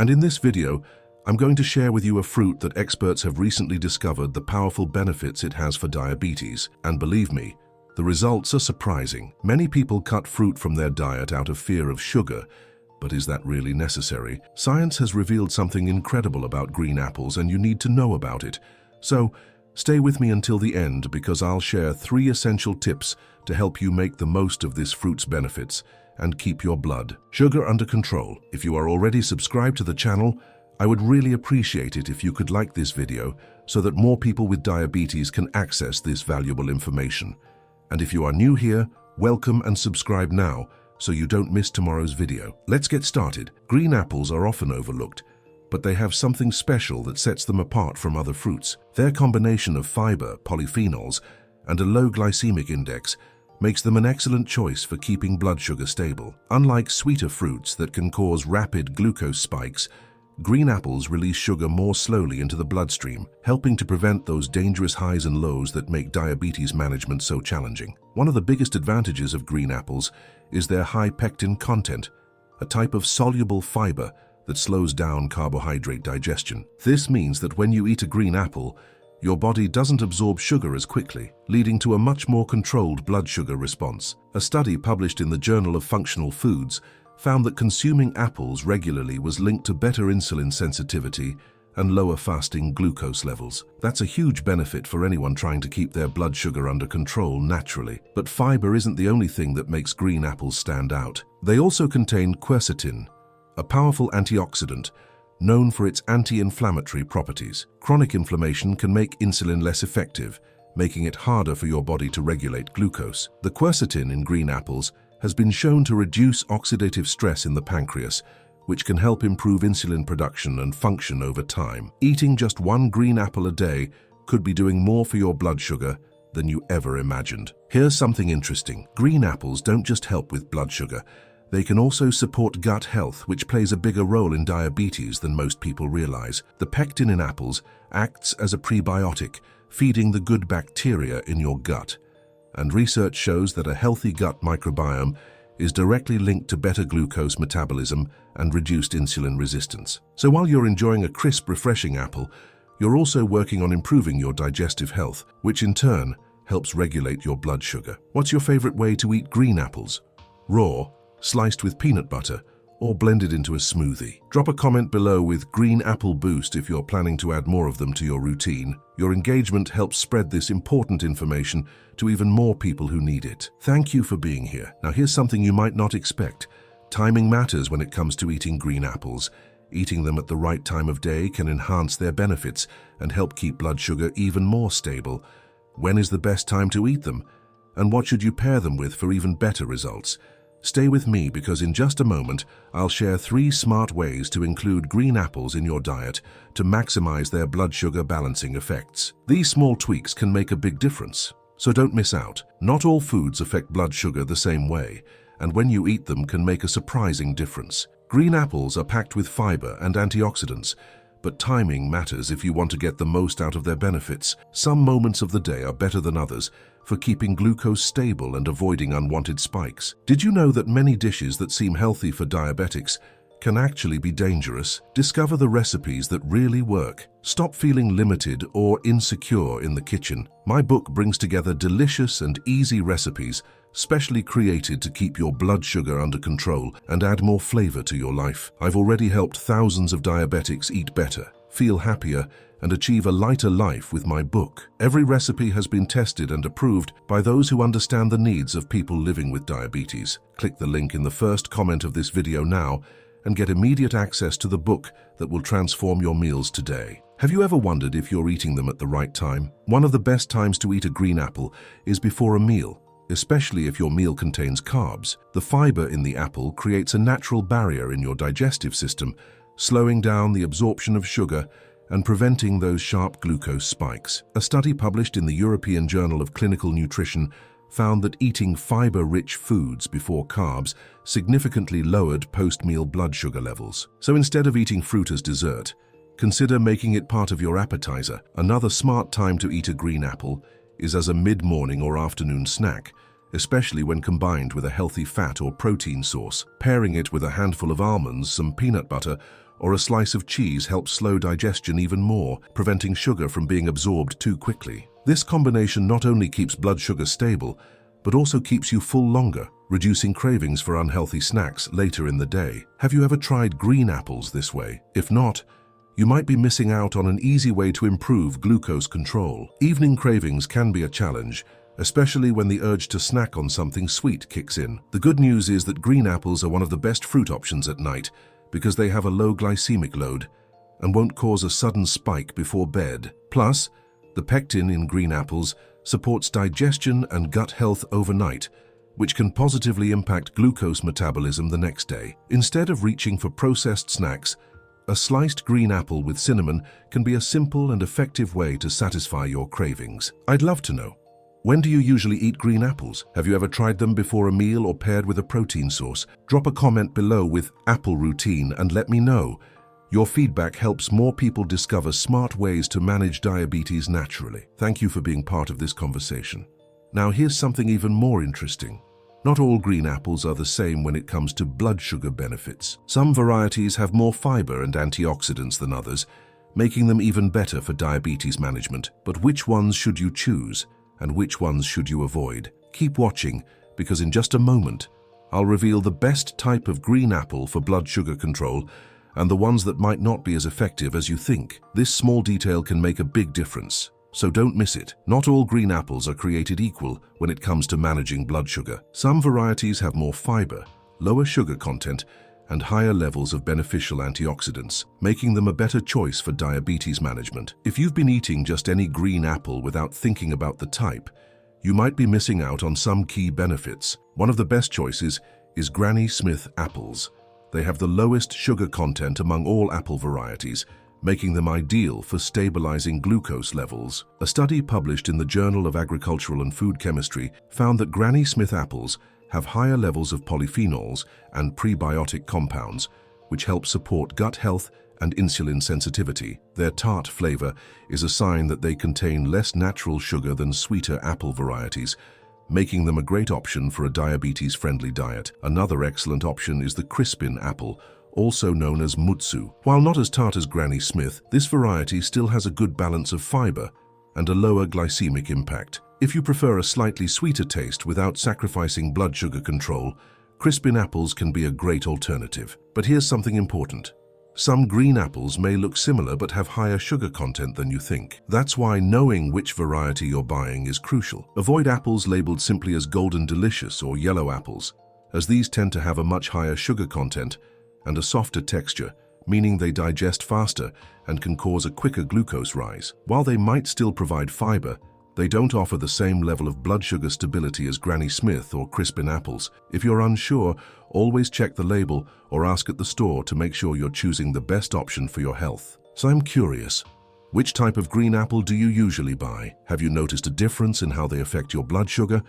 And in this video, I'm going to share with you a fruit that experts have recently discovered the powerful benefits it has for diabetes. And believe me, the results are surprising. Many people cut fruit from their diet out of fear of sugar, but is that really necessary? Science has revealed something incredible about green apples, and you need to know about it. So, stay with me until the end because I'll share 3 essential tips to help you make the most of this fruit's benefits and keep your blood sugar under control. If you are already subscribed to the channel, I would really appreciate it if you could like this video so that more people with diabetes can access this valuable information. And if you are new here, welcome and subscribe now so you don't miss tomorrow's video. Let's get started. Green apples are often overlooked, but they have something special that sets them apart from other fruits. Their combination of fiber, polyphenols, and a low glycemic index makes them an excellent choice for keeping blood sugar stable. Unlike sweeter fruits that can cause rapid glucose spikes, green apples release sugar more slowly into the bloodstream, helping to prevent those dangerous highs and lows that make diabetes management so challenging. One of the biggest advantages of green apples is their high pectin content, a type of soluble fiber that slows down carbohydrate digestion. This means that when you eat a green apple, your body doesn't absorb sugar as quickly, leading to a much more controlled blood sugar response. A study published in the Journal of Functional Foods found that consuming apples regularly was linked to better insulin sensitivity and lower fasting glucose levels. That's a huge benefit for anyone trying to keep their blood sugar under control naturally. But fiber isn't the only thing that makes green apples stand out. They also contain quercetin, a powerful antioxidant known for its anti-inflammatory properties. Chronic inflammation can make insulin less effective, making it harder for your body to regulate glucose. The quercetin in green apples has been shown to reduce oxidative stress in the pancreas, which can help improve insulin production and function over time. Eating just 1 green apple a day could be doing more for your blood sugar than you ever imagined. Here's something interesting. Green apples don't just help with blood sugar. They can also support gut health, which plays a bigger role in diabetes than most people realize. The pectin in apples acts as a prebiotic, feeding the good bacteria in your gut. And research shows that a healthy gut microbiome is directly linked to better glucose metabolism and reduced insulin resistance. So while you're enjoying a crisp, refreshing apple, you're also working on improving your digestive health, which in turn helps regulate your blood sugar. What's your favorite way to eat green apples? Raw, sliced with peanut butter, or blended into a smoothie? Drop a comment below with Green Apple Boost if you're planning to add more of them to your routine. Your engagement helps spread this important information to even more people who need it. Thank you for being here. Now here's something you might not expect. Timing matters when it comes to eating green apples. Eating them at the right time of day can enhance their benefits and help keep blood sugar even more stable. When is the best time to eat them? And what should you pair them with for even better results? Stay with me because in just a moment, I'll share 3 smart ways to include green apples in your diet to maximize their blood sugar balancing effects. These small tweaks can make a big difference, so don't miss out. Not all foods affect blood sugar the same way, and when you eat them can make a surprising difference. Green apples are packed with fiber and antioxidants, but timing matters if you want to get the most out of their benefits. Some moments of the day are better than others for keeping glucose stable and avoiding unwanted spikes. Did you know that many dishes that seem healthy for diabetics can actually be dangerous? Discover the recipes that really work. Stop feeling limited or insecure in the kitchen. My book brings together delicious and easy recipes specially created to keep your blood sugar under control and add more flavor to your life. I've already helped thousands of diabetics eat better, feel happier, and achieve a lighter life with my book. Every recipe has been tested and approved by those who understand the needs of people living with diabetes. Click the link in the first comment of this video now and get immediate access to the book that will transform your meals today. Have you ever wondered if you're eating them at the right time? One of the best times to eat a green apple is before a meal, especially if your meal contains carbs. The fiber in the apple creates a natural barrier in your digestive system, slowing down the absorption of sugar and preventing those sharp glucose spikes. A study published in the European Journal of Clinical Nutrition found that eating fiber-rich foods before carbs significantly lowered post-meal blood sugar levels. So instead of eating fruit as dessert, consider making it part of your appetizer. Another smart time to eat a green apple is as a mid-morning or afternoon snack, especially when combined with a healthy fat or protein source. Pairing it with a handful of almonds, some peanut butter, or a slice of cheese helps slow digestion even more, preventing sugar from being absorbed too quickly. This combination not only keeps blood sugar stable, but also keeps you full longer, reducing cravings for unhealthy snacks later in the day. Have you ever tried green apples this way? If not, you might be missing out on an easy way to improve glucose control. Evening cravings can be a challenge, especially when the urge to snack on something sweet kicks in. The good news is that green apples are one of the best fruit options at night because they have a low glycemic load and won't cause a sudden spike before bed. Plus, the pectin in green apples supports digestion and gut health overnight, which can positively impact glucose metabolism the next day. Instead of reaching for processed snacks, a sliced green apple with cinnamon can be a simple and effective way to satisfy your cravings. I'd love to know, when do you usually eat green apples? Have you ever tried them before a meal or paired with a protein source? Drop a comment below with apple routine and let me know. Your feedback helps more people discover smart ways to manage diabetes naturally. Thank you for being part of this conversation. Now here's something even more interesting. Not all green apples are the same when it comes to blood sugar benefits. Some varieties have more fiber and antioxidants than others, making them even better for diabetes management. But which ones should you choose, and which ones should you avoid? Keep watching, because in just a moment, I'll reveal the best type of green apple for blood sugar control and the ones that might not be as effective as you think. This small detail can make a big difference, so don't miss it. Not all green apples are created equal when it comes to managing blood sugar. Some varieties have more fiber, lower sugar content, and higher levels of beneficial antioxidants, making them a better choice for diabetes management. If you've been eating just any green apple without thinking about the type, you might be missing out on some key benefits. One of the best choices is Granny Smith apples. They have the lowest sugar content among all apple varieties, making them ideal for stabilizing glucose levels. A study published in the Journal of Agricultural and Food Chemistry found that Granny Smith apples have higher levels of polyphenols and prebiotic compounds, which help support gut health and insulin sensitivity. Their tart flavor is a sign that they contain less natural sugar than sweeter apple varieties, making them a great option for a diabetes-friendly diet. Another excellent option is the Crispin apple, also known as Mutsu. While not as tart as Granny Smith, this variety still has a good balance of fiber and a lower glycemic impact. If you prefer a slightly sweeter taste without sacrificing blood sugar control, Crispin apples can be a great alternative. But here's something important. Some green apples may look similar but have higher sugar content than you think. That's why knowing which variety you're buying is crucial. Avoid apples labeled simply as Golden Delicious or yellow apples, as these tend to have a much higher sugar content and a softer texture, meaning they digest faster and can cause a quicker glucose rise. While they might still provide fiber, they don't offer the same level of blood sugar stability as Granny Smith or Crispin apples. If you're unsure, always check the label or ask at the store to make sure you're choosing the best option for your health. So I'm curious, which type of green apple do you usually buy? Have you noticed a difference in how they affect your blood sugar?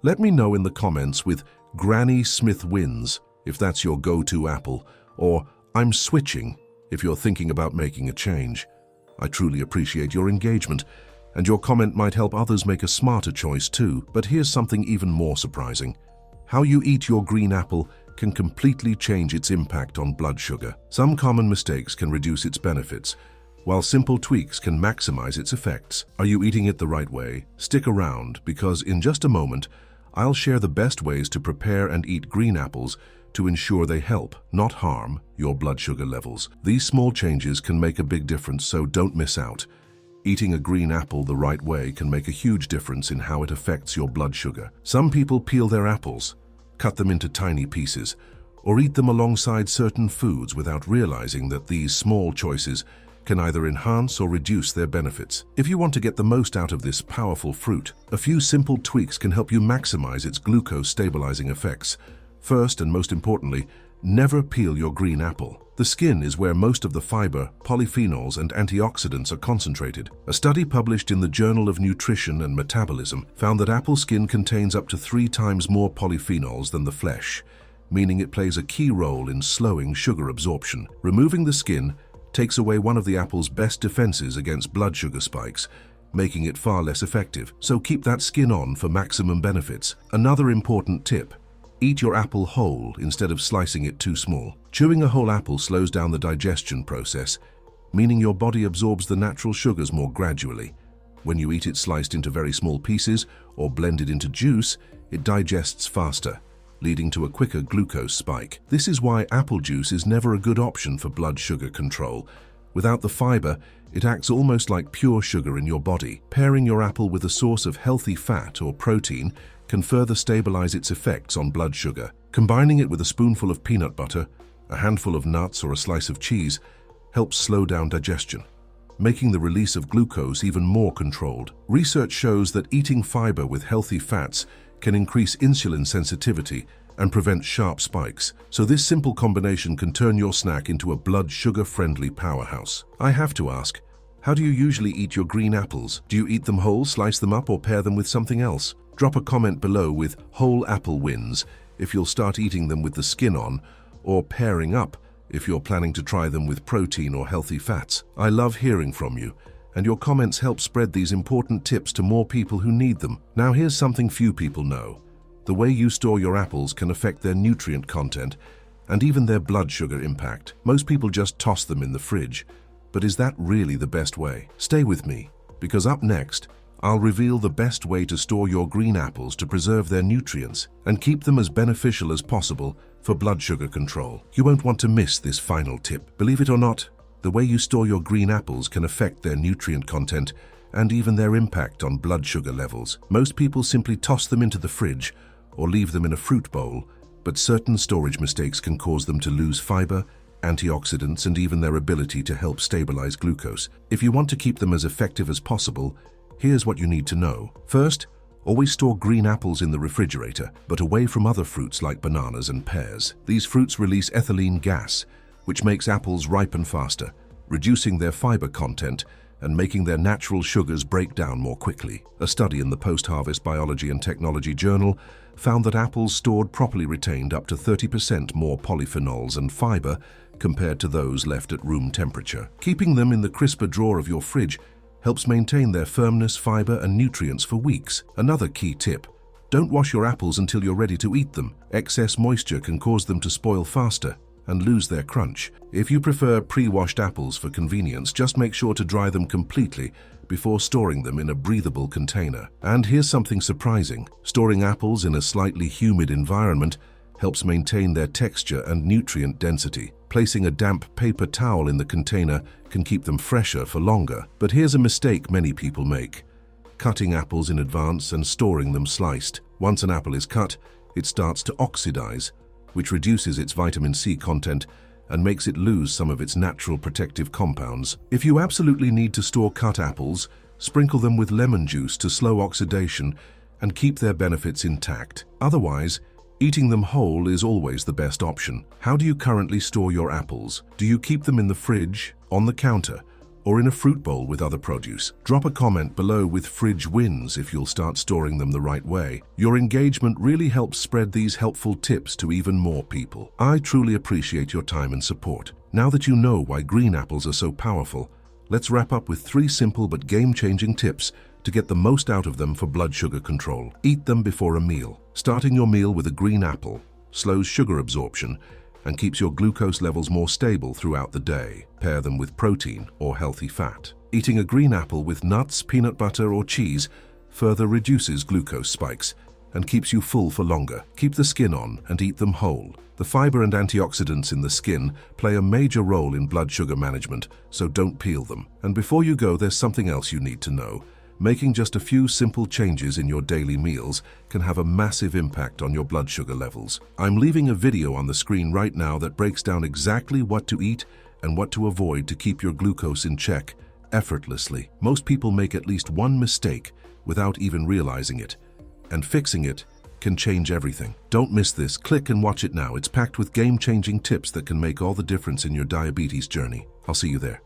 Let me know in the comments with Granny Smith wins if that's your go-to apple, or I'm switching if you're thinking about making a change. I truly appreciate your engagement, and your comment might help others make a smarter choice too. But here's something even more surprising. How you eat your green apple can completely change its impact on blood sugar. Some common mistakes can reduce its benefits, while simple tweaks can maximize its effects. Are you eating it the right way? Stick around, because in just a moment, I'll share the best ways to prepare and eat green apples to ensure they help, not harm, your blood sugar levels. These small changes can make a big difference, so don't miss out. Eating a green apple the right way can make a huge difference in how it affects your blood sugar. Some people peel their apples, cut them into tiny pieces, or eat them alongside certain foods without realizing that these small choices can either enhance or reduce their benefits. If you want to get the most out of this powerful fruit, a few simple tweaks can help you maximize its glucose stabilizing effects. First and most importantly, never peel your green apple. The skin is where most of the fiber, polyphenols, and antioxidants are concentrated. A study published in the Journal of Nutrition and Metabolism found that apple skin contains up to 3 times more polyphenols than the flesh, meaning it plays a key role in slowing sugar absorption. Removing the skin takes away one of the apple's best defenses against blood sugar spikes, making it far less effective. So keep that skin on for maximum benefits. Another important tip: Eat your apple whole instead of slicing it too small. Chewing a whole apple slows down the digestion process, meaning your body absorbs the natural sugars more gradually. When you eat it sliced into very small pieces or blended into juice, it digests faster, leading to a quicker glucose spike. This is why apple juice is never a good option for blood sugar control. Without the fiber, it acts almost like pure sugar in your body. Pairing your apple with a source of healthy fat or protein can further stabilize its effects on blood sugar. Combining it with a spoonful of peanut butter, a handful of nuts, or a slice of cheese helps slow down digestion, making the release of glucose even more controlled. Research shows that eating fiber with healthy fats can increase insulin sensitivity and prevent sharp spikes, so this simple combination can turn your snack into a blood sugar-friendly powerhouse. I have to ask, how do you usually eat your green apples? Do you eat them whole, slice them up, or pair them with something else? Drop a comment below with whole apple wins if you'll start eating them with the skin on, or pairing up if you're planning to try them with protein or healthy fats. I love hearing from you, and your comments help spread these important tips to more people who need them. Now here's something few people know. The way you store your apples can affect their nutrient content and even their blood sugar impact. Most people just toss them in the fridge, but is that really the best way? Stay with me, because up next, I'll reveal the best way to store your green apples to preserve their nutrients and keep them as beneficial as possible for blood sugar control. You won't want to miss this final tip. Believe it or not, the way you store your green apples can affect their nutrient content and even their impact on blood sugar levels. Most people simply toss them into the fridge or leave them in a fruit bowl, but certain storage mistakes can cause them to lose fiber, antioxidants, and even their ability to help stabilize glucose. If you want to keep them as effective as possible, here's what you need to know. First, always store green apples in the refrigerator, but away from other fruits like bananas and pears. These fruits release ethylene gas, which makes apples ripen faster, reducing their fiber content and making their natural sugars break down more quickly. A study in the Post-Harvest Biology and Technology Journal found that apples stored properly retained up to 30% more polyphenols and fiber compared to those left at room temperature. Keeping them in the crisper drawer of your fridge helps maintain their firmness, fiber, and nutrients for weeks. Another key tip: don't wash your apples until you're ready to eat them. Excess moisture can cause them to spoil faster and lose their crunch. If you prefer pre-washed apples for convenience, just make sure to dry them completely before storing them in a breathable container. And here's something surprising: storing apples in a slightly humid environment helps maintain their texture and nutrient density. Placing a damp paper towel in the container can keep them fresher for longer. But here's a mistake many people make: cutting apples in advance and storing them sliced. Once an apple is cut, it starts to oxidize, which reduces its vitamin C content and makes it lose some of its natural protective compounds. If you absolutely need to store cut apples, sprinkle them with lemon juice to slow oxidation and keep their benefits intact. Otherwise, eating them whole is always the best option. How do you currently store your apples? Do you keep them in the fridge, on the counter, or in a fruit bowl with other produce? Drop a comment below with fridge wins if you'll start storing them the right way. Your engagement really helps spread these helpful tips to even more people. I truly appreciate your time and support. Now that you know why green apples are so powerful, let's wrap up with 3 simple but game-changing tips to get the most out of them for blood sugar control. Eat them before a meal. Starting your meal with a green apple slows sugar absorption and keeps your glucose levels more stable throughout the day. Pair them with protein or healthy fat. Eating a green apple with nuts, peanut butter, or cheese further reduces glucose spikes and keeps you full for longer. Keep the skin on and eat them whole. The fiber and antioxidants in the skin play a major role in blood sugar management, so don't peel them. And before you go, there's something else you need to know. Making just a few simple changes in your daily meals can have a massive impact on your blood sugar levels. I'm leaving a video on the screen right now that breaks down exactly what to eat and what to avoid to keep your glucose in check effortlessly. Most people make at least one mistake without even realizing it, and fixing it can change everything. Don't miss this. Click and watch it now. It's packed with game-changing tips that can make all the difference in your diabetes journey. I'll see you there.